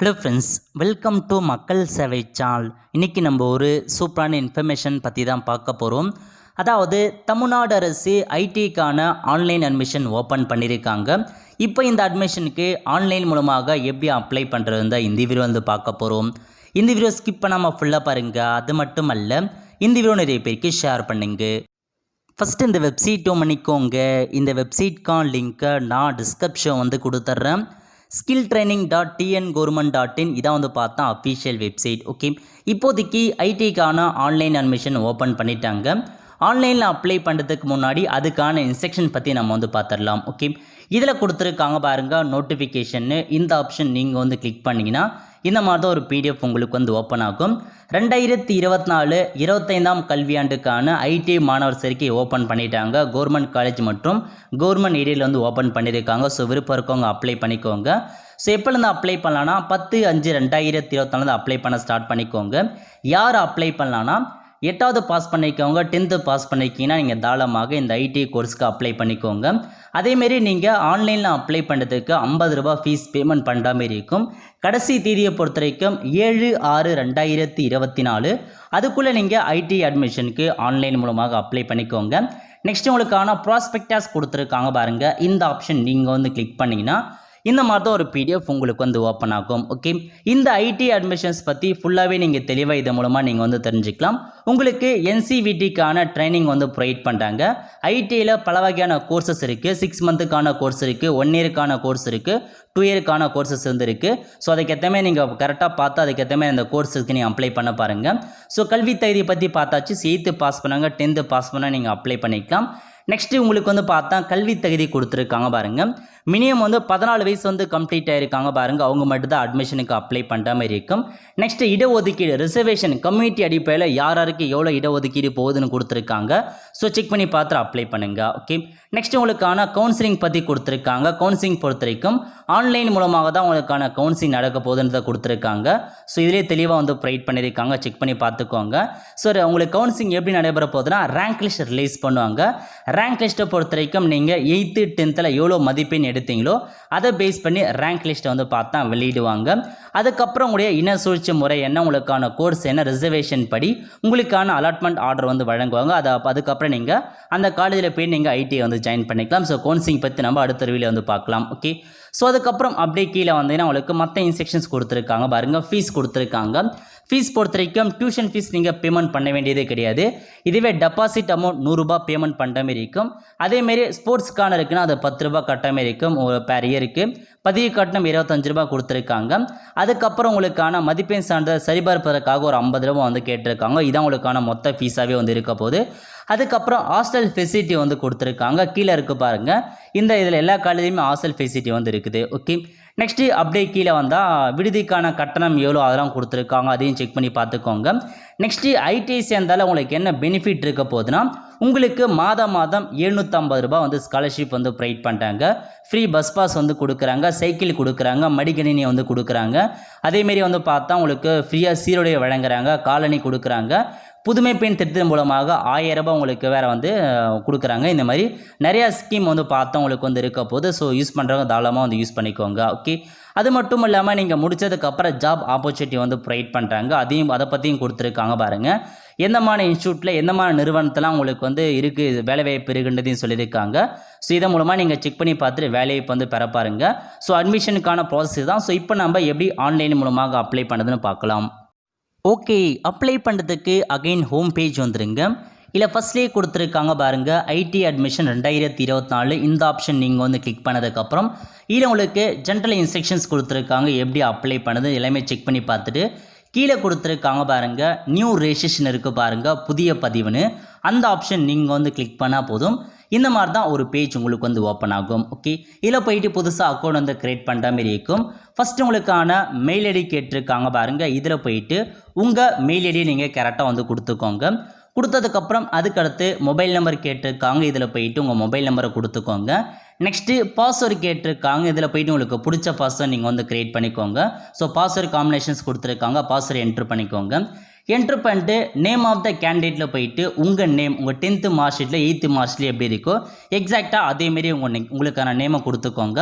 Hello friends, welcome to மக்கள் சேவை channel. இன்றைக்கி நம்ம ஒரு சூப்பரான இன்ஃபர்மேஷன் பற்றி தான் பார்க்க போகிறோம். அதாவது தமிழ்நாடு அரசு ஐடிக்கான ஆன்லைன் அட்மிஷன் ஓப்பன் பண்ணியிருக்காங்க. இப்போ இந்த அட்மிஷனுக்கு ஆன்லைன் மூலமாக எப்படி அப்ளை பண்ணுறது தான் இந்த வீடியோ வந்து பார்க்க போகிறோம். இந்த வீடியோ ஸ்கிப் பண்ணாமல் ஃபுல்லாக பாருங்கள். அது மட்டும் அல்ல, இந்த வீடியோ நிறைய பேருக்கு ஷேர் பண்ணுங்க. ஃபஸ்ட்டு இந்த வெப்சைட்டும் பண்ணிக்கோங்க. இந்த வெப்சைட்கான லிங்க்கை நான் டிஸ்கிரிப்ஷன் வந்து கொடுத்துட்றேன். skilltraining.tngovernment.in இதான் வந்து பார்த்தா அஃபீஷியல் வெப்சைட். ஓகே, இப்போதைக்கு ஐடிக்கான ஆன்லைன் அட்மிஷன் ஓப்பன் பண்ணிட்டாங்க. ஆன்லைனில் அப்ளை பண்ணுறதுக்கு முன்னாடி அதுக்கான இன்ஸ்ட்ரக்ஷன் பற்றி நம்ம வந்து பார்த்துடலாம். ஓகே, இதில் கொடுத்துருக்காங்க பாருங்கள் நோட்டிஃபிகேஷன்னு. இந்த ஆப்ஷன் நீங்கள் வந்து கிளிக் பண்ணிங்கன்னா இந்த மாதிரி தான் ஒரு பிடிஎஃப் உங்களுக்கு வந்து ஓப்பன் ஆகும். 2024-25 கல்வியாண்டுக்கான ஐடி மாணவர் சேர்க்கை ஓப்பன் பண்ணிட்டாங்க. கவர்மெண்ட் காலேஜ் மற்றும் கவர்மெண்ட் ஏரியாவில் வந்து ஓப்பன் பண்ணியிருக்காங்க. ஸோ விருப்பம் இருக்கவங்க அப்ளை பண்ணிக்கோங்க. ஸோ எப்போலேருந்து அப்ளை பண்ணலான்னா 10/5/2024 அப்ளை பண்ண ஸ்டார்ட் பண்ணிக்கோங்க. யார் அப்ளை பண்ணலான்னா 8வது பாஸ் பண்ணிக்கோங்க, 10th பாஸ் பண்ணிக்கிங்கன்னா நீங்கள் தாராளமாக இந்த ஐடி கோர்ஸ்க்கு அப்ளை பண்ணிக்கோங்க. அதேமாரி நீங்கள் ஆன்லைனில் அப்ளை பண்ணுறதுக்கு 50 ரூபாய் ஃபீஸ் பேமெண்ட் பண்ணுற மாரி இருக்கும். கடைசி தேதியை பொறுத்த வரைக்கும் 7/6/2024. அதுக்குள்ளே நீங்கள் ஐடி அட்மிஷனுக்கு ஆன்லைன் மூலமாக அப்ளை பண்ணிக்கோங்க. நெக்ஸ்ட் உங்களுக்கான ப்ராஸ்பெக்டாஸ் கொடுத்துருக்காங்க பாருங்கள். இந்த ஆப்ஷன் நீங்கள் வந்து கிளிக் பண்ணிங்கன்னா இந்த மாதிரி தான் ஒரு பிடிஎஃப் உங்களுக்கு வந்து ஓப்பன் ஆகும். ஓகே, இந்த ஐடி அட்மிஷன்ஸ் பற்றி ஃபுல்லாகவே நீங்கள் தெளிவாக இது மூலமாக நீங்கள் வந்து தெரிஞ்சுக்கலாம். உங்களுக்கு என்சிவிடிக்கான ட்ரைனிங் வந்து ப்ரொவைட் பண்ணுறாங்க. ஐடியில் பல வகையான கோர்சஸ் இருக்குது. 6 மந்த்துக்கான கோர்ஸ் இருக்குது, 1 இயருக்கான கோர்ஸ் இருக்குது, 2 இயருக்கான கோர்சஸ் வந்து இருக்குது. ஸோ அதுக்கேற்றமே நீங்கள் கரெக்டாக பார்த்து அதுக்கேற்றமே அந்த கோர்ஸுக்கு நீங்கள் அப்ளை பண்ண பாருங்கள். ஸோ கல்வி தகுதி பற்றி பார்த்தாச்சு. 8th பாஸ் பண்ணாங்க, 10th பாஸ் பண்ணால் நீங்கள் அப்ளை பண்ணிக்கலாம். நெக்ஸ்ட்டு உங்களுக்கு வந்து பார்த்தா கல்வி தகுதி கொடுத்துருக்காங்க பாருங்கள். மினிமம் வந்து 14 வயசு வந்து கம்ப்ளீட் ஆகிருக்காங்க பாருங்கள். அவங்க மட்டும் தான் அட்மிஷனுக்கு அப்ளை பண்ணுற மாதிரி இருக்கும். நெக்ஸ்ட்டு இடஒதுக்கீடு ரிசர்வேஷன் கம்யூனிட்டி அடிப்படையில் யாருக்கு எவ்வளோ இடஒதுக்கீடு போகுதுன்னு கொடுத்துருக்காங்க. ஸோ செக் பண்ணி பார்த்து அப்ளை பண்ணுங்கள். ஓகே, நெக்ஸ்ட் உங்களுக்கான கவுன்சிலிங் பற்றி கொடுத்துருக்காங்க. கவுன்சிலிங் பொறுத்த வரைக்கும் ஆன்லைன் மூலமாக தான் உங்களுக்கான கவுன்சிலிங் நடக்க போகுதுன்றதை கொடுத்துருக்காங்க. ஸோ இதிலே தெளிவாக வந்து ப்ரொவைட் பண்ணியிருக்காங்க. செக் பண்ணி பார்த்துக்கோங்க. ஸோ உங்களுக்கு கவுன்சிலிங் எப்படி நடைபெற போகுதுன்னா ரேங்க் லிஸ்ட் ரிலீஸ் பண்ணுவாங்க. ரேங்க் லிஸ்ட்டை பொறுத்த வரைக்கும் நீங்கள் 8th 10th எவ்வளோ மதிப்பெண் எடுத்தீங்களோ அதை பேஸ் பண்ணி ரேங்க் லிஸ்ட்டை வந்து பார்த்தா வெளியிடுவாங்க. அதுக்கப்புறம் உங்களுடைய இன சூழ்ச்சி முறை என்ன, உங்களுக்கான கோர்ஸ் என்ன, ரிசர்வேஷன் படி உங்களுக்கான அலாட்மெண்ட் ஆர்டர் வந்து வழங்குவாங்க. அதுக்கப்புறம் நீங்கள் அந்த காலேஜில் போய் நீங்கள் ஐடியை வந்து ஜாயின் பண்ணிக்கலாம். ஸோ கவுன்சிலிங் பற்றி நம்ம அடுத்த வீடியோவில் வந்து பார்க்கலாம். ஓகே, ஸோ அதுக்கப்புறம் அப்படியே கீழே வந்தீங்கன்னா உங்களுக்கு மற்ற இன்ஸ்ட்ரக்ஷன்ஸ் கொடுத்துருக்காங்க பாருங்கள். ஃபீஸ் கொடுத்துருக்காங்க. ஃபீஸ் பொறுத்த வரைக்கும் டியூஷன் ஃபீஸ் நீங்கள் பேமெண்ட் பண்ண வேண்டியதே கிடையாது. இதுவே டெபாசிட் அமௌண்ட் 100 ரூபாய் பேமெண்ட் பண்ணுற மாதிரி இருக்கும். அதேமாரி ஸ்போர்ட்ஸ்க்கான இருக்குன்னா அது 10 ரூபாய் கட்டுற மாதிரி இருக்கும் ஒரு பேர் இயருக்கு. பதிவு கட்டணம் 25 ரூபாய் கொடுத்துருக்காங்க. அதுக்கப்புறம் உங்களுக்கான மதிப்பெண் சான்றிதழ் சரிபார்ப்பதற்காக ஒரு 50 ரூபாய் வந்து கேட்டிருக்காங்க. இதான் உங்களுக்கான மொத்த ஃபீஸாகவே வந்து இருக்க போகுது. அதுக்கப்புறம் ஹாஸ்டல் ஃபெசிலிட்டி வந்து கொடுத்துருக்காங்க. கீழே இருக்குது பாருங்கள். இதில் எல்லா காலேஜ்லையுமே ஹாஸ்டல் ஃபெசிலிட்டி வந்து இருக்குது. ஓகே, நெக்ஸ்ட்டு அப்படியே கீழே வந்தால் விடுதிக்கான கட்டணம் எவ்வளோ அதெல்லாம் கொடுத்துருக்காங்க. அதையும் செக் பண்ணி பார்த்துக்கோங்க. நெக்ஸ்ட்டு ஐடிஐ சேர்ந்தால் உங்களுக்கு என்ன பெனிஃபிட் இருக்க போகுதுன்னா உங்களுக்கு மாதம் 750 ரூபாய் வந்து ஸ்காலர்ஷிப் வந்து ப்ரொவைட் பண்ணுறாங்க. ஃப்ரீ பஸ் பாஸ் வந்து கொடுக்குறாங்க, சைக்கிள் கொடுக்குறாங்க, மடிக்கணினி வந்து கொடுக்குறாங்க. அதேமாரி வந்து பார்த்தா உங்களுக்கு ஃப்ரீயாக சீருடை வழங்குறாங்க, காலனி கொடுக்குறாங்க. புதுமை பெண் திட்டத்தின் மூலமாக 1000 ரூபாய் உங்களுக்கு வேறு வந்து கொடுக்குறாங்க. இந்த மாதிரி நிறையா ஸ்கீம் வந்து பார்த்தா உங்களுக்கு வந்து இருக்க போது. ஸோ யூஸ் பண்ணுறவங்க தாராளமாக வந்து யூஸ் பண்ணிக்கோங்க. ஓகே, அது மட்டும் இல்லாமல் நீங்கள் முடித்ததுக்கப்புறம் ஜாப் ஆப்பர்ச்சுனிட்டி வந்து ப்ரொவைட் பண்ணுறாங்க. அதை பற்றியும் கொடுத்துருக்காங்க பாருங்கள். எந்தமான இன்ஸ்டியூட்டில் எந்தமான நிறுவனத்தெலாம் உங்களுக்கு வந்து இருக்குது வேலைவாய்ப்பு இருக்குன்றதையும் சொல்லியிருக்காங்க. ஸோ இதன் மூலமாக நீங்கள் செக் பண்ணி பார்த்துட்டு வேலைவாய்ப்பு வந்து பெற பாருங்கள். ஸோ அட்மிஷனுக்கான ப்ராசஸ் தான். ஸோ இப்போ நம்ம எப்படி ஆன்லைன் மூலமாக அப்ளை பண்ணுறதுன்னு பார்க்கலாம். ஓகே, அப்ளை பண்ணுறதுக்கு அகைன் ஹோம் பேஜ் வந்துடுங்க. இல்லை ஃபஸ்ட்லேயே கொடுத்துருக்காங்க பாருங்கள் ஐடி அட்மிஷன் 2024 இந்த ஆப்ஷன் நீங்கள் வந்து கிளிக் பண்ணதுக்கப்புறம் இதில் உங்களுக்கு ஜென்ரல் இன்ஸ்ட்ரக்ஷன்ஸ் கொடுத்துருக்காங்க. எப்படி அப்ளை பண்ணுறது எல்லாமே செக் பண்ணி பார்த்துட்டு கீழே கொடுத்துருக்காங்க பாருங்கள் நியூ ரெஜிஸ்ட்ரேஷன் இருக்குது பாருங்கள், புதிய பதிவுன்னு. அந்த ஆப்ஷன் நீங்கள் வந்து கிளிக் பண்ணால் போதும். இந்த மாதிரி தான் ஒரு பேஜ் உங்களுக்கு வந்து ஓப்பன் ஆகும். ஓகே, இதில் போயிட்டு புதுசாக அக்கௌண்ட் வந்து க்ரியேட் பண்ணுற மாதிரி இருக்கும். ஃபஸ்ட்டு உங்களுக்கான மெயில் ஐடி கேட்டிருக்காங்க பாருங்கள். இதில் போயிட்டு உங்கள் மெயில் ஐடியை நீங்கள் கரெக்டாக வந்து கொடுத்துக்கோங்க. கொடுத்ததுக்கப்புறம் அதுக்கடுத்து மொபைல் நம்பர் கேட்டிருக்காங்க. இதில் போயிட்டு உங்கள் மொபைல் நம்பரை கொடுத்துக்கோங்க. நெக்ஸ்ட்டு பாஸ்வேர்டு கேட்டிருக்காங்க. இதில் போயிட்டு உங்களுக்கு பிடிச்ச பாஸ்வேர்டு நீங்கள் வந்து க்ரியேட் பண்ணிக்கோங்க. ஸோ பாஸ்வேர்டு காம்பினேஷன்ஸ் கொடுத்துருக்காங்க. பாஸ்வேர்டு என்ட்ரு பண்ணிக்கோங்க. என்ட்ரு பண்ணிட்டு நேம் ஆஃப் த கேண்டிடேட்டில் போயிட்டு உங்கள் நேம் உங்கள் 10th மார்க் ஷீட்டில் 8th மார்க் ஷீட்டில் எப்படி இருக்கோ எக்ஸாக்டாக அதேமாரி உங்களுக்கான நேமை கொடுத்துக்கோங்க.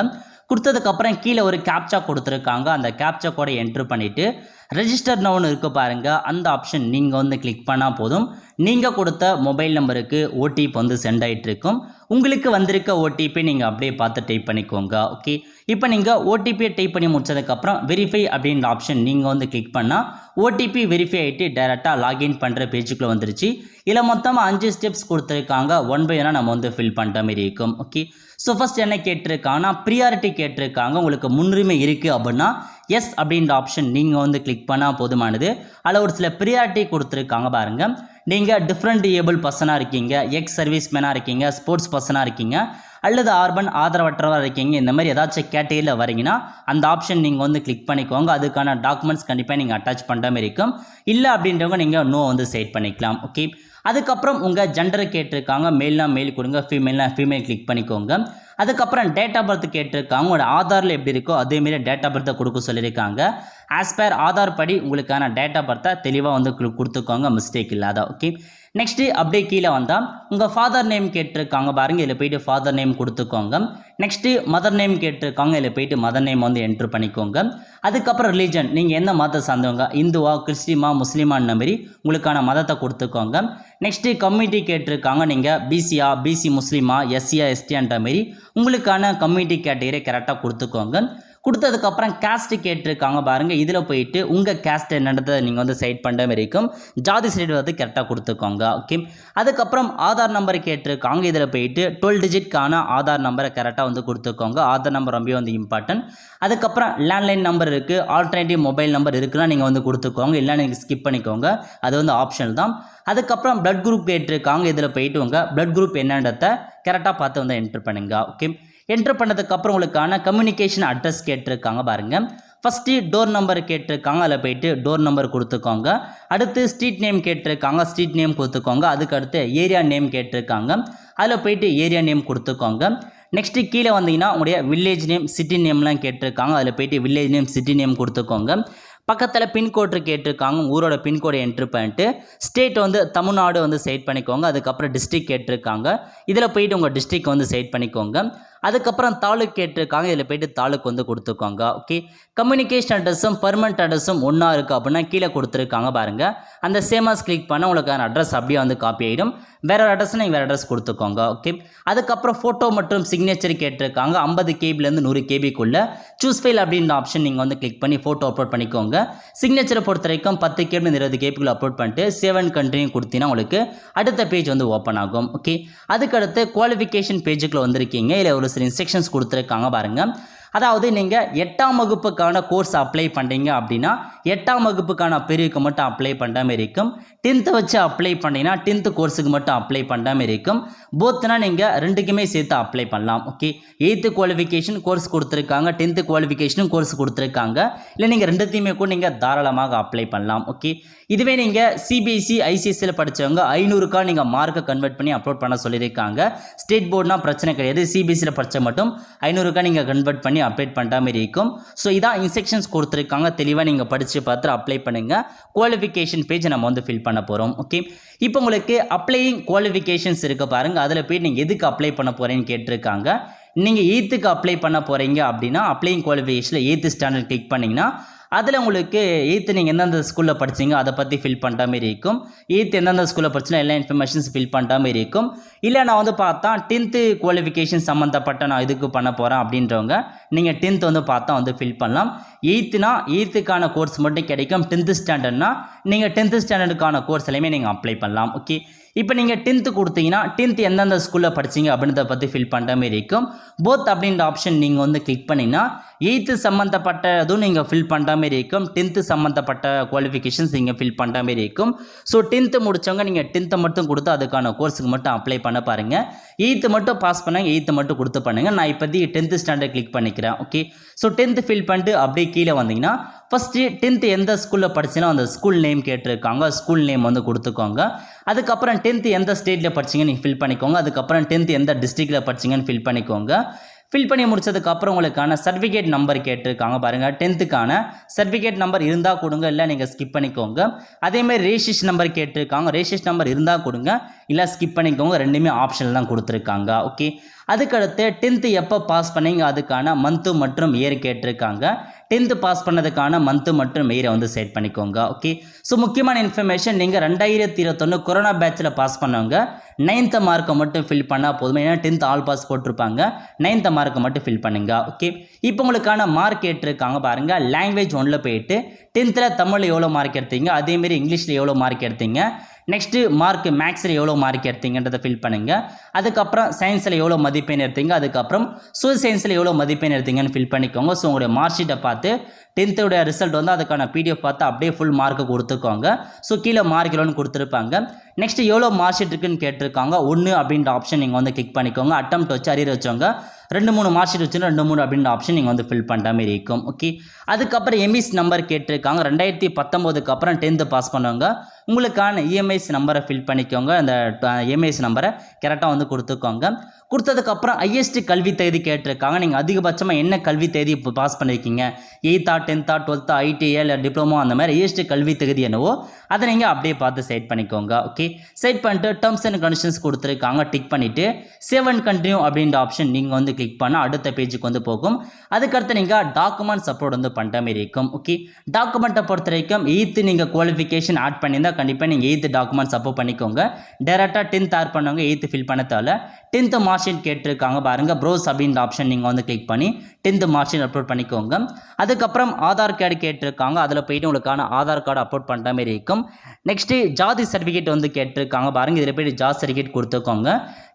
கொடுத்ததுக்கப்புறம் கீழே ஒரு கேப்சா கொடுத்துருக்காங்க. அந்த கேப்சா கோடை என்ட்ரு பண்ணிவிட்டு ரெஜிஸ்டர் நவுன்னு இருக்குது பாருங்கள், அந்த ஆப்ஷன் நீங்கள் வந்து கிளிக் பண்ணால் போதும். நீங்கள் கொடுத்த மொபைல் நம்பருக்கு ஓடிபி வந்து சென்ட் ஆகிட்டு இருக்கும். உங்களுக்கு வந்திருக்க ஓடிபி நீங்கள் அப்படியே பார்த்து டைப் பண்ணிக்கோங்க. ஓகே, இப்போ நீங்கள் ஓடிபியை டைப் பண்ணி முடிச்சதுக்கப்புறம் வெரிஃபை அப்படின்ற ஆப்ஷன் நீங்கள் வந்து கிளிக் பண்ணால் ஓடிபி வெரிஃபை ஆகிட்டு டேரெக்டாக லாகின் பண்ணுற பேஜுக்குள்ளே வந்துருச்சு. இதில் மொத்தமாக 5 ஸ்டெப்ஸ் கொடுத்துருக்காங்க. 1 by 1 நம்ம வந்து ஃபில் பண்ணுற மாதிரி இருக்கும். ஓகே, ஸோ ஃபஸ்ட் என்ன கேட்டிருக்காங்கன்னா ப்ரியாரிட்டி கேட்டிருக்காங்க. உங்களுக்கு முன்னுரிமை இருக்குது அப்படின்னா எஸ் அப்படின்ற ஆப்ஷன் நீங்கள் வந்து கிளிக் பண்ணால் போதுமானது. அதில் ஒரு சில ப்ரியாரிட்டி கொடுத்துருக்காங்க பாருங்கள். நீங்கள் டிஃப்ரெண்ட் ஏபிள் பர்சனாக இருக்கீங்க, எக்ஸ் சர்வீஸ் மேனாக இருக்கீங்க, ஸ்போர்ட்ஸ் பர்சனாக இருக்கீங்க, அல்லது ஆர்பன் ஆதரவற்றவராக இருக்கீங்க, இந்த மாதிரி ஏதாச்சும் கேட்டகரியில் வரீங்கன்னா அந்த ஆப்ஷன் நீங்கள் வந்து கிளிக் பண்ணிக்கோங்க. அதுக்கான டாக்குமெண்ட்ஸ் கண்டிப்பாக நீங்கள் அட்டாச் பண்ணுற மாதிரி இருக்கும். இல்லை அப்படின்றவங்க நீங்கள் நோ வந்து செட் பண்ணிக்கலாம். ஓகே, அதுக்கப்புறம் உங்கள் ஜெண்டரை கேட்டிருக்காங்க. மேல்னா மேல் கொடுங்க, ஃபீமேல்னா ஃபீமேல் கிளிக் பண்ணிக்கோங்க. அதுக்கப்புறம் டேட் ஆஃப் பர்த் கேட்டிருக்காங்க. உங்களோட ஆதாரில் எப்படி இருக்கோ அதேமாரி டேட் ஆஃப் பர்த்தை கொடுக்க சொல்லியிருக்காங்க. ஆஸ் பர் ஆதார் படி உங்களுக்கான டேட் ஆஃப் பர்த்தை தெளிவாக வந்து கொடுத்துக்கோங்க, மிஸ்டேக் இல்லாத. ஓகே, நெக்ஸ்ட்டு அப்படியே கீழே வந்தால் உங்கள் ஃபாதர் நேம் கேட்டிருக்காங்க பாருங்கள். இதில் போய்ட்டு ஃபாதர் நேம் கொடுத்துக்கோங்க. நெக்ஸ்ட்டு மதர் நேம் கேட்டிருக்காங்க. இதில் போய்ட்டு மதர் நேம் வந்து என்ட்ரு பண்ணிக்கோங்க. அதுக்கப்புறம் ரிலீஜன், நீங்கள் எந்த மதத்தை சார்ந்தவங்க, இந்துவா கிறிஸ்டிமா முஸ்லீமான்ற மாதிரி உங்களுக்கான மதத்தை கொடுத்துக்கோங்க. நெக்ஸ்ட்டு கம்யூனிட்டி கேட்டிருக்காங்க. நீங்கள் பிசியா, பிசி முஸ்லீமா, எஸ்சியா, எஸ்டின்ற மாரி உங்களுக்கான கம்யூனிட்டி கேட்டகரி கரெக்டாக கொடுத்துக்கோங்க. கொடுத்ததுக்கப்புறம் கேஸ்ட்டு கேட்டிருக்காங்க பாருங்கள். இதில் போயிட்டு உங்கள் கேஸ்ட் என்னன்றதை நீங்கள் வந்து சைட் பண்ணுற மாதிரி இருக்கும். ஜாதி சைடு வந்து கரெக்டாக கொடுத்துக்கோங்க. ஓகே, அதுக்கப்புறம் ஆதார் நம்பர் கேட்டிருக்காங்க. இதில் போயிட்டு 12 டிஜிட்கான ஆதார் நம்பரை கரெக்டாக வந்து கொடுத்துக்கோங்க. ஆதார் நம்பர் ரொம்ப வந்து இம்பார்ட்டன்ட். அதுக்கப்புறம் லேண்ட்லைன் நம்பர் இருக்குது, ஆல்டர்னேட்டிவ் மொபைல் நம்பர் இருக்குன்னா நீங்கள் வந்து கொடுத்துக்கோங்க. இல்லை நீங்கள் ஸ்கிப் பண்ணிக்கோங்க, அது வந்து ஆப்ஷனல் தான். அதுக்கப்புறம் பிளட் குரூப் கேட்டிருக்காங்க. இதில் போயிட்டு உங்கள் பிளட் குரூப் என்னன்றதை கரெக்டாக பார்த்து வந்து என்ட்ரு பண்ணுங்க. ஓகே, என்ட்ரு பண்ணதுக்கப்புறம் உங்களுக்கான கம்யூனிகேஷன் அட்ரஸ் கேட்டிருக்காங்க பாருங்கள். ஃபஸ்ட்டு டோர் நம்பர் கேட்டிருக்காங்க. அதில் போயிட்டு டோர் நம்பர் கொடுத்துக்கோங்க. அடுத்து ஸ்ட்ரீட் நேம் கேட்டிருக்காங்க, ஸ்ட்ரீட் நேம் கொடுத்துக்கோங்க. அதுக்கு அடுத்து ஏரியா நேம் கேட்டிருக்காங்க. அதில் போயிட்டு ஏரியா நேம் கொடுத்துக்கோங்க. நெக்ஸ்ட்டு கீழே வந்தீங்கன்னா உங்களுடைய வில்லேஜ் நேம், சிட்டி நேம்லாம் கேட்டிருக்காங்க. அதில் போயிட்டு வில்லேஜ் நேம், சிட்டி நேம் கொடுத்துக்கோங்க. பக்கத்தில் பின்கோடு கேட்டிருக்காங்க. ஊரோட பின்கோடை என்ட்ரு பண்ணிட்டு ஸ்டேட் வந்து தமிழ்நாடு வந்து செட் பண்ணிக்கோங்க. அதுக்கப்புறம் டிஸ்ட்ரிக் கேட்டிருக்காங்க. இதில் போயிட்டு உங்கள் டிஸ்ட்ரிக் வந்து செட் பண்ணிக்கோங்க. அதுக்கப்புறம் தாலுக் கேட்டிருக்காங்க. இதில் போய்ட்டு தாலுக் வந்து கொடுத்துக்கோங்க. ஓகே, கம்யூனிகேஷன் அட்ரஸும் பர்மனெண்ட் அட்ரஸும் ஒன்றா இருக்குது அப்படின்னா கீழே கொடுத்துருக்காங்க பாருங்கள். அந்த சேமாஸ் கிளிக் பண்ணால் உங்களுக்கான அட்ரஸ் அப்படியே வந்து காப்பி ஆகிடும். வேறு அட்ரஸ் நீங்கள் வேறு அட்ரஸ் கொடுத்துக்கோங்க. ஓகே, அதுக்கப்புறம் ஃபோட்டோ மற்றும் சிக்னேச்சர் கேட்டிருக்காங்க. 50 கேபிலேருந்து 100 கேபிக்குள்ளே சூஸ் ஃபைல் அப்படின்ற ஆப்ஷன் நீங்கள் வந்து கிளிக் பண்ணி ஃபோட்டோ அப்லோட் பண்ணிக்கோங்க. சிக்னேச்சரை பொறுத்த வரைக்கும் 10 கேபிலேருந்து 20 கேபிக்குள்ளே அப்லோட் பண்ணிட்டு சேவ் அண்ட் கண்டினியூ கொடுத்தீங்கன்னா உங்களுக்கு அடுத்த பேஜ் வந்து ஓப்பன் ஆகும். ஓகே, அதுக்கடுத்து குவாலிஃபிகேஷன் பேஜுக்குள்ளே வந்திருக்கீங்க. இதில் ஒரு சில இன்ஸ்ட்ரக்ஷன்ஸ் கொடுத்துருக்காங்க பாருங்கள். அதாவது நீங்கள் 8ஆம் வகுப்புக்கான கோர்ஸ் அப்ளை பண்ணுறீங்க அப்படின்னா 8ஆம் வகுப்புக்கான பிரிவுக்கு மட்டும் அப்ளை பண்ணுற மாதிரி இருக்கும். 10th வச்சு அப்ளை பண்ணிங்கன்னா 10th கோர்ஸுக்கு மட்டும் அப்ளை பண்ணுற மாதிரி இருக்கும். போத்னா நீங்கள் ரெண்டுக்குமே சேர்த்து அப்ளை பண்ணலாம். ஓகே, 8th குவாலிஃபிகேஷன் கோர்ஸ் கொடுத்துருக்காங்க, 10th குவாலிஃபிகேஷனும் கோர்ஸ் கொடுத்துருக்காங்க. இல்லை நீங்கள் ரெண்டுத்தையுமே கூட நீங்கள் தாராளமாக அப்ளை பண்ணலாம். ஓகே, இதுவே நீங்கள் சிபிஎஸ்சி ஐசிஎஸ்சியில் படித்தவங்க 500க்கா நீங்கள் மார்க்கை கன்வெர்ட் பண்ணி அப்லோட் பண்ண சொல்லியிருக்காங்க. ஸ்டேட் போர்டுனா பிரச்சனை கிடையாது. சிபிஎஸ்சியில் படித்த மட்டும் 500க்கா நீங்கள் கன்வெர்ட் பண்ணி அப்டேட் பண்ணுற மாதிரி இருக்கும். ஸோ இதான் இன்ஸ்ட்ரக்ஷன்ஸ் கொடுத்துருக்காங்க. தெளிவாக நீங்கள் படித்து பார்த்து அப்ளை பண்ணுங்கள். குவாலிஃபிகேஷன் பேஜ் நம்ம வந்து ஃபில் பண்ண போகிறோம். ஓகே, இப்போ உங்களுக்கு அப்ளையிங் குவாலிஃபிகேஷன்ஸ் இருக்க பாருங்கள். அதில் போய் நீங்கள் எதுக்கு அப்ளை பண்ண போகிறேன்னு கேட்டிருக்காங்க. நீங்கள் 8th அப்ளை பண்ண போகிறீங்க அப்படின்னா அப்ளையிங் குவாலிஃபிகேஷனில் 8th ஸ்டாண்டர்ட் கிளிக் பண்ணிங்கன்னா அதில் உங்களுக்கு 8th நீங்கள் எந்தெந்த ஸ்கூலில் படிச்சிங்க அதை பற்றி ஃபில் பண்ணுற மாதிரி இருக்கும். 8th எந்தெந்த ஸ்கூலில் படிச்சுன்னா எல்லா இன்ஃபர்மேஷன்ஸ் ஃபில் பண்ணுற மாதிரி இருக்கும். இல்லை நான் வந்து பார்த்தா 10th குவாலிஃபிகேஷன் சம்மந்தப்பட்ட நான் இதுக்கு பண்ண போகிறேன் அப்படின்றவங்க நீங்கள் 10th வந்து பார்த்தா வந்து ஃபில் பண்ணலாம். 8th-னா 8th-க்கான கோர்ஸ் மட்டும் கிடைக்கும். 10th ஸ்டாண்டர்ட்னா நீங்கள் 10th ஸ்டாண்டர்டுக்கான கோர்ஸ் எல்லாமே நீங்கள் அப்ளை பண்ணலாம். ஓகே, இப்போ நீங்கள் 10th கொடுத்தீங்கன்னா 10th எந்தெந்த ஸ்கூலில் படிச்சிங்க அப்படின்றத பற்றி ஃபில் பண்ணுற மாதிரி இருக்கும். போத் அப்படின்ற ஆப்ஷன் நீங்கள் வந்து கிளிக் பண்ணிங்கன்னா 8th சம்மந்தப்பட்டதும் நீங்கள் ஃபில் பண்ணுற மாதிரி இருக்கும். 10th சம்மந்தப்பட்ட குவாலிஃபிகேஷன்ஸ் நீங்கள் ஃபில் பண்ணுற மாதிரி இருக்கும். ஸோ 10th முடித்தவங்க நீங்கள் 10th மட்டும் கொடுத்து அதுக்கான கோர்ஸுக்கு மட்டும் அப்ளை பண்ண பாருங்கள். 8th மட்டும் பாஸ் பண்ணாங்க, 8th மட்டும் கொடுத்து பண்ணுங்கள். நான் இப்போதைக்கு 10th ஸ்டாண்டர்ட் கிளிக் பண்ணிக்கிறேன். ஓகே, ஸோ 10th ஃபில் பண்ணிட்டு அப்படியே கீழே வந்தீங்கன்னா ஃபஸ்ட்டு 10th எந்த ஸ்கூலில் படிச்சிங்கன்னா அந்த ஸ்கூல் நேம் கேட்டிருக்காங்க. ஸ்கூல் நேம் வந்து கொடுத்துக்கோங்க. அதுக்கப்புறம் 10th எந்த ஸ்டேட்டில் படிச்சிங்கன்னு நீங்கள் ஃபில் பண்ணிக்கோங்க. அதுக்கப்புறம் 10th எந்த டிஸ்ட்ரிக்டில் படிச்சிங்கன்னு ஃபில் பண்ணிக்கோங்க. ஃபில் பண்ணி முடிச்சதுக்கப்புறம் உங்களுக்கான சர்டிஃபிகேட் நம்பர் கேட்டிருக்காங்க பாருங்கள். 10th சர்டிஃபிகேட் நம்பர் இருந்தால் கொடுங்க, இல்லை நீங்கள் ஸ்கிப் பண்ணிக்கோங்க. அதேமாதிரி ரெஜிஸ்ட்ரேஷன் நம்பர் கேட்டிருக்காங்க. ரெஜிஸ்ட்ரேஷன் நம்பர் இருந்தால் கொடுங்க, இல்லை ஸ்கிப் பண்ணிக்கோங்க. ரெண்டுமே ஆப்ஷனில் தான் கொடுத்துருக்காங்க. ஓகே, அதுக்கடுத்து 10th எப்போ பாஸ் பண்ணீங்க அதுக்கான மந்த்து மற்றும் இயர் கேட்டிருக்காங்க. 10th பாஸ் பண்ணதுக்கான மந்த்து மற்றும் இயரை வந்து செட் பண்ணிக்கோங்க. ஓகே, ஸோ முக்கியமான இன்ஃபர்மேஷன், நீங்கள் 2021 கொரோனா பேட்சில் பாஸ் பண்ணவங்க 9th மார்க்கை மட்டும் ஃபில் பண்ணால் போதும். ஏன்னா 10th ஆல் பாஸ் போட்டிருப்பாங்க, 9th மார்க்கை மட்டும் ஃபில் பண்ணுங்க. ஓகே, இப்போ உங்களுக்கான மார்க் கேட்டிருக்காங்க பாருங்கள். லாங்குவேஜ் 1ல் போயிட்டு 10th தமிழில் எவ்வளோ மார்க் எடுத்தீங்க, அதேமாரி இங்கிலீஷில் எவ்வளோ மார்க் எடுத்தீங்க, நெக்ஸ்ட்டு மார்க் மேக்ஸில் எவ்வளோ மார்க் எடுத்தீங்கன்றதை ஃபில் பண்ணுங்கள். அதுக்கப்புறம் சயின்ஸில் எவ்வளோ மதிப்பெண் எடுத்தீங்க, அதுக்கப்புறம் சோசியல் சயின்ஸில் எவ்வளோ மதிப்பெண் எடுத்தீங்கன்னு ஃபில் பண்ணிக்கோங்க. ஸோ உங்களுடைய மார்க் ஷீட்டை பார்த்து 10th ரிசல்ட் வந்து அதுக்கான PDF பார்த்து அப்படியே ஃபுல் மார்க்கு கொடுத்துக்கோங்க. ஸோ கீழே மார்க் எவ்வளோன்னு கொடுத்துருப்பாங்க. நெக்ஸ்ட் எவ்வளோ மார்க் ஷீட் இருக்குன்னு கேட்டிருக்காங்க. 1 அப்படின்ற ஆப்ஷன் நீங்கள் வந்து கிளிக் பண்ணிக்கோங்க. அட்டெம்ப்ட் வச்சு அரியர் வச்சவங்க 2-3 மார்க் ஷீட் வச்சு 2-3 அப்படின்ற ஆப்ஷன் நீங்கள் வந்து ஃபில் பண்ணுற மாதிரி இருக்கும். ஓகே, அதுக்கப்புறம் எம்இஸ் நம்பர் கேட்டிருக்காங்க. 2019 அப்புறம் 10th பாஸ் பண்ணவங்க உங்களுக்கான இஎம்ஐஸ் நம்பரை ஃபில் பண்ணிக்கோங்க. அந்த இஎம்ஐஸ் நம்பரை கரெக்டாக வந்து கொடுத்துக்கோங்க. கொடுத்ததுக்கப்புறம் ஹையஸ்ட் கல்வி தேதி கேட்டிருக்காங்க. நீங்கள் அதிகபட்சமாக என்ன கல்வி தேதி இப்போ பாஸ் பண்ணியிருக்கீங்க, 8th 10th 12th ITI இல்லை டிப்ளமோ, அந்த மாதிரி ஹையஸ்ட் கல்வி தேதி என்னவோ அதை நீங்கள் அப்படியே பார்த்து செட் பண்ணிக்கோங்க. ஓகே, செட் பண்ணிட்டு டேர்ம்ஸ் அண்ட் கண்டிஷன்ஸ் கொடுத்துருக்காங்க. டிக் பண்ணிவிட்டு சேவ் அண்ட் கண்டினியூ அப்படின்ற ஆப்ஷன் நீங்கள் வந்து கிளிக் பண்ணால் அடுத்த பேஜுக்கு வந்து போகும். அதுக்கடுத்து நீங்கள் டாக்குமெண்ட்ஸ் அப்லோட் வந்து பண்ணுற மாதிரி இருக்கும். ஓகே, டாக்குமெண்ட்டை பொறுத்த வரைக்கும் 8th நீங்கள் குவாலிஃபிகேஷன் ஆட் பண்ணியிருந்தால் கண்டிப்பாக நீங்கள் 8th டாக்குமெண்ட்ஸ் அப்லோட் பண்ணிக்கோங்க. டேரெக்டாக 10th ஆட் பண்ணவங்க 8th ஃபில் பண்ண தேவை. 10th மார்க் ஷீட் கேட்டிருக்காங்க பாருங்கள். ப்ரோஸ் அப்படின்ற ஆப்ஷன் நீங்கள் வந்து கிளிக் பண்ணி 10th மார்க் ஷீட் அப்லோட் பண்ணிக்கோங்க. அதுக்கப்புறம் ஆதார் கார்டு கேட்டிருக்காங்க. அதில் போயிட்டு உங்களுக்கான ஆதார் கார்டு அப்லோட் பண்ணுற மாதிரி இருக்கும். நெக்ஸ்ட்டு ஜாதி சர்டிஃபிகேட் வந்து கேட்டிருக்காங்க பாருங்கள். இதில் போய்ட்டு ஜாதி சர்டிஃபிகேட் கொடுத்துக்கோங்க.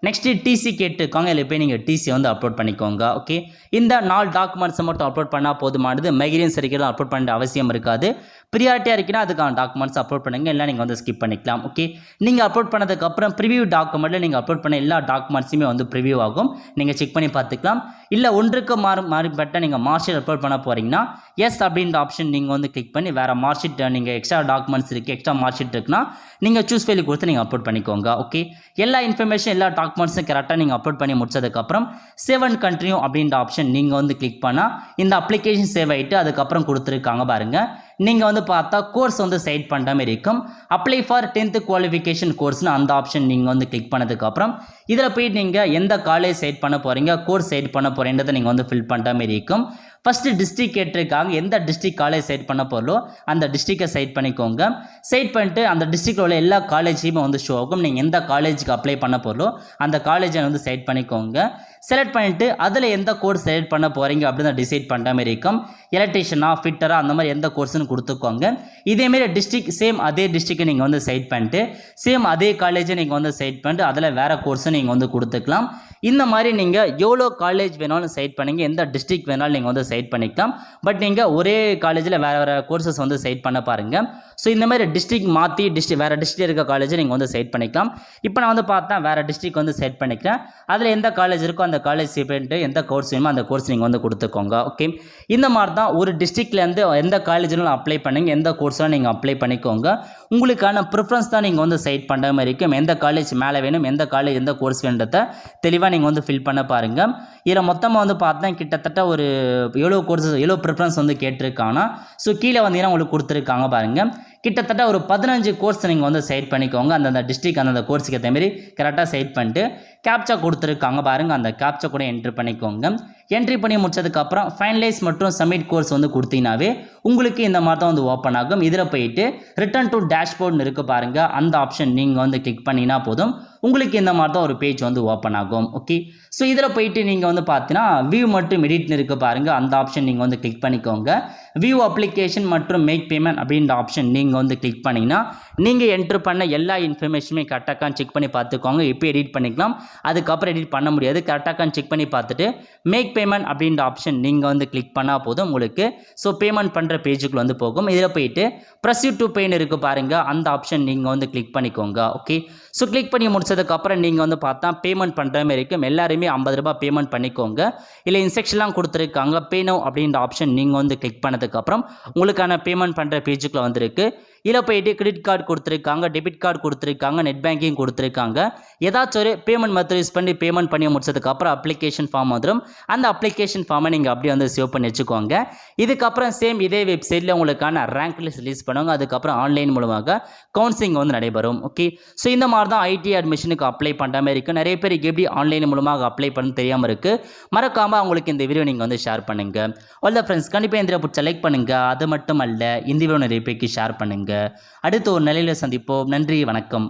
நெக்ஸ்ட்டு டிசி கேட்டிருக்காங்க. இதில் போய் நீங்கள் டிசி வந்து அப்லோட் பண்ணிக்கோங்க. ஓகே, இந்த 4 டாக்குமெண்ட்ஸை மட்டும் அப்லோட் பண்ணால் போதுமானது. மைக்ரேன் சர்டிஃபிகேட் அப்லோட் பண்ண அவசியம் இருக்காது. ப்ரியாரிட்டியாக இருக்குன்னா அதுக்கான டாக்குமெண்ட்ஸ் அப்லோட் பண்ணுங்க, இல்லை நீங்கள் வந்து ஸ்கிப் பண்ணிக்கலாம். ஓகே, நீங்கள் அப்லோட் பண்ணதுக்கப்புறம் ப்ரிவியூ டாக்குமெண்ட்டில் நீங்கள் அப்லோட் பண்ண எல்லா டாக்குமெண்ட்ஸுமே வந்து ப்ரிவியூ ஆகும். நீங்கள் செக் பண்ணி பார்த்துக்கலாம். இல்லை ஒன்றுக்கு மாறுபட்ட நீங்கள் மார்க் ஷீட் அப்லோட் பண்ண போகிறீங்கன்னா எஸ் அப்படின்ற ஆப்ஷன் நீங்கள் வந்து கிளிக் பண்ணி வேறு மார்க் ஷீட் நீங்கள் எக்ஸ்ட்ரா டாக்குமெண்ட்ஸ் இருக்குது, எக்ஸ்ட்ரா மார்க் ஷீட் இருக்குன்னா நீங்கள் சூஸ் ஃபைல் கொடுத்து நீங்கள் அப்லோட் பண்ணிக்கோங்க. ஓகே, எல்லா இன்ஃபர்மேஷன் எல்லா டாக்குமெண்ட்ஸும் கரெக்டாக நீங்கள் அப்லோட் பண்ணி முடிச்சதுக்கப்புறம் சேவ் அண்ட் கண்டினியூ அப்படின்ற ஆப்ஷன் நீங்கள் வந்து கிளிக் பண்ணால் இந்த அப்ளிகேஷன் சேவ் ஆகிட்டு அதுக்கப்புறம் கொடுத்துருக்காங்க பாருங்கள். நீங்கள் வந்து பார்த்தா கோர்ஸ் வந்து செட் பண்ணுற மாதிரி இருக்கும். அப்ளை ஃபார் 10th குவாலிஃபிகேஷன் கோர்ஸ்னு அந்த ஆப்ஷன் நீங்கள் வந்து கிளிக் பண்ணதுக்கப்புறம் இதில் போய் நீங்கள் எந்த காலேஜ் செட் பண்ண போகிறீங்க, கோர்ஸ் செட் பண்ண போகிறீன்றதை நீங்கள் வந்து ஃபில் பண்ணுற மாதிரி இருக்கும். ஃபஸ்ட்டு டிஸ்ட்ரிக் கேட்டிருக்காங்க. எந்த டிஸ்ட்ரிக் காலேஜ் செட் பண்ண போகிறோ அந்த டிஸ்ட்ரிக்டை செட் பண்ணிக்கோங்க. செட் பண்ணிட்டு அந்த டிஸ்ட்ரிக்டில் உள்ள எல்லா காலேஜையுமே வந்து ஷோ ஆகும். நீங்கள் எந்த காலேஜுக்கு அப்ளை பண்ண போகிறோ அந்த காலேஜை வந்து செட் பண்ணிக்கோங்க. செலக்ட் பண்ணிவிட்டு அதில் எந்த கோர்ஸ் செலக்ட் பண்ண போகிறீங்க அப்படின்னு டிசைட் பண்ணுற மாதிரி இருக்கும். எலக்ட்ரிஷியனா, ஃபிட்டரா, அந்த மாதிரி எந்த கோர்ஸ்னு கொடுத்துக்கோங்க. இதேமாரி டிஸ்ட்ரிக் சேம் அதே டிஸ்ட்ரிக்டை நீங்கள் வந்து செட் பண்ணிட்டு சேம் அதே காலேஜை நீங்கள் வந்து செட் பண்ணிட்டு அதில் வேறு கோர்ஸை நீங்கள் வந்து கொடுத்துக்கலாம். இந்த மாதிரி நீங்கள் எவ்வளோ காலேஜ் வேணாலும் செட் பண்ணிங்க, எந்த டிஸ்ட்ரிக் வேணாலும் நீங்கள் வந்து செட் பண்ணிக்கலாம். பட் நீங்கள் ஒரே காலேஜில் வேறு வேறு கோர்சஸ் வந்து செட் பண்ண பாருங்கள். ஸோ இந்த மாதிரி டிஸ்ட்ரிக் மாற்றி வேறு டிஸ்ட்ரிக் இருக்க காலேஜை நீங்கள் வந்து செட் பண்ணிக்கலாம். இப்போ நான் வந்து பார்த்தா வேறு டிஸ்ட்ரிக் வந்து செட் பண்ணிக்கிறேன். அதில் எந்த காலேஜ் இருக்கோ அந்த காலேஜ் செட் எந்த கோர்ஸ் வேணுமோ அந்த கோர்ஸ் நீங்கள் வந்து கொடுத்துக்கோங்க. ஓகே, இந்த மாதிரி தான் ஒரு டிஸ்ட்ரிக்ட்லேருந்து எந்த காலேஜிலும் அப்ளை பண்ணுங்க, எந்த கோர்ஸ்லாம் நீங்கள் அப்ளை பண்ணிக்கோங்க. உங்களுக்கான ப்ரிஃபரன்ஸ் தான் நீங்கள் வந்து செட் பண்ணுற மாதிரி இருக்கும். எந்த காலேஜ் மேலே வேணும், எந்த காலேஜ் எந்த கோர்ஸ் வேணுன்றத தெளிவாக நீங்கள் வந்து ஃபில் பண்ண பாருங்கள். இதில் மொத்தமாக வந்து பார்த்தா கிட்டத்தட்ட ஒரு எவ்வளோ கோர்ஸஸ் எவ்வளோ ப்ரிஃபரன்ஸ் வந்து கேட்டிருக்காங்கன்னா ஸோ கீழே வந்தீங்கன்னா உங்களுக்கு கொடுத்துருக்காங்க பாருங்கள். கிட்டத்தட்ட ஒரு 15 கோர்ஸ் நீங்கள் வந்து செட் பண்ணிக்கோங்க. அந்தந்த டிஸ்ட்ரிக் அந்தந்த கோர்ஸுக்கு ஏற்ற மாதிரி கரெக்டாக செட் பண்ணிட்டு கேப்சா கொடுத்துருக்காங்க பாருங்கள். அந்த கேப்சா கூட என்ட்ரி பண்ணிக்கோங்க. என்ட்ரி பண்ணி முடிச்சதுக்கப்புறம் ஃபைனலைஸ் மற்றும் சப்மிட் கோர்ஸ் வந்து கொடுத்தீங்கன்னாவே உங்களுக்கு இந்த மாதிரி தான் வந்து ஓப்பன் ஆகும். இதில் போயிட்டு ரிட்டர்ன் டு டேஷ்போர்ட்னு இருக்குது பாருங்கள். அந்த ஆப்ஷன் நீங்கள் வந்து கிளிக் பண்ணினா போதும் உங்களுக்கு இந்த மாதிரி தான் ஒரு பேஜ் வந்து ஓப்பன் ஆகும். ஓகே, ஸோ இதில் போயிட்டு நீங்கள் வந்து பார்த்தீங்கன்னா வியூ மற்றும் எடிட்னு இருக்குது பாருங்கள். அந்த ஆப்ஷன் நீங்கள் வந்து கிளிக் பண்ணிக்கோங்க. வியூ அப்ளிகேஷன் மற்றும் மேக் பேமெண்ட் அப்படின்ற ஆப்ஷன் நீங்கள் வந்து கிளிக் பண்ணிங்கன்னா நீங்கள் என்ட்ரு பண்ண எல்லா இன்ஃபர்மேஷனுமே கரெக்டாக செக் பண்ணி பார்த்துக்கோங்க. இப்போ எடிட் பண்ணிக்கலாம், அதுக்கப்புறம் எடிட் பண்ண முடியாது. கரெக்டாக செக் பண்ணி பார்த்துட்டு மேக் பேமெண்ட் அப்படின்ற ஆப்ஷன் நீங்கள் வந்து கிளிக் பண்ணால் போதும் உங்களுக்கு ஸோ பேமெண்ட் பண்ணுற பேஜுக்குள்ள வந்து போகும். இதில் போயிட்டு ப்ரொசீட் டு பேன்னு இருக்குது பாருங்கள். அந்த ஆப்ஷன் நீங்கள் வந்து கிளிக் பண்ணிக்கோங்க. ஓகே, ஸோ கிளிக் பண்ணி முடிச்சதுக்கப்புறம் நீங்கள் வந்து பார்த்தா பேமெண்ட் பண்ணுற மாதிரி இருக்கும். எல்லாருமே 50 ரூபாய் பேமெண்ட் பண்ணிக்கோங்க. இல்லை இன்ஸ்ட்ரக்ஷன்லாம் கொடுத்துருக்காங்க. பே நவ் அப்படின்ற ஆப்ஷன் நீங்கள் வந்து கிளிக் பண்ணதுக்கப்புறம் உங்களுக்கான பேமெண்ட் பண்ணுற பேஜுக்குள்ள வந்துருக்கு. இதில் போயிட்டு கிரெடிட் கார்டு கொடுத்துருக்காங்க, டெபிட் கார்டு கொடுத்துருக்காங்க, நெட் பேங்கிங் கொடுத்துருக்காங்க. ஏதாச்சும் ஒரு பேமெண்ட் மெத்தட் யூஸ் பண்ணி பேமெண்ட் பண்ணி முடிச்சதுக்கப்புறம் அப்ளிகேஷன் ஃபார்ம் வந்துடும். அந்த அப்ளிகேஷன் ஃபார்மை நீங்கள் அப்படியே வந்து சேவ் பண்ணி வச்சுக்கோங்க. இதுக்கப்புறம் சேம் இதே வெப்சைட்டில் உங்களுக்கான ரேங்க் லிஸ்ட் ரிலீஸ் பண்ணுவாங்க. அதுக்கப்புறம் ஆன்லைன் மூலமாக கவுன்சிலிங் வந்து நடைபெறும். ஓகே, ஸோ இந்த மாதிரி தான் ஐடி அட்மிஷனுக்கு அப்ளை பண்ணுற மாதிரி இருக்குது. நிறைய பேருக்கு எப்படி ஆன்லைன் மூலமாக அப்ளை பண்ண தெரியாமல் இருக்குது. மறக்காமல் அவங்களுக்கு இந்த வீடியோ நீங்கள் வந்து ஷேர் பண்ணுங்கள். அவ்வளோ ஃப்ரெண்ட்ஸ், கண்டிப்பாக இந்த பிடிச்ச லைக் பண்ணுங்கள். அது மட்டும் அல்ல, இந்த வீடியோ நிறைய பேருக்கு ஷேர் பண்ணுங்கள். அடுத்து ஒரு நிலையில் சந்திப்போம். நன்றி, வணக்கம்.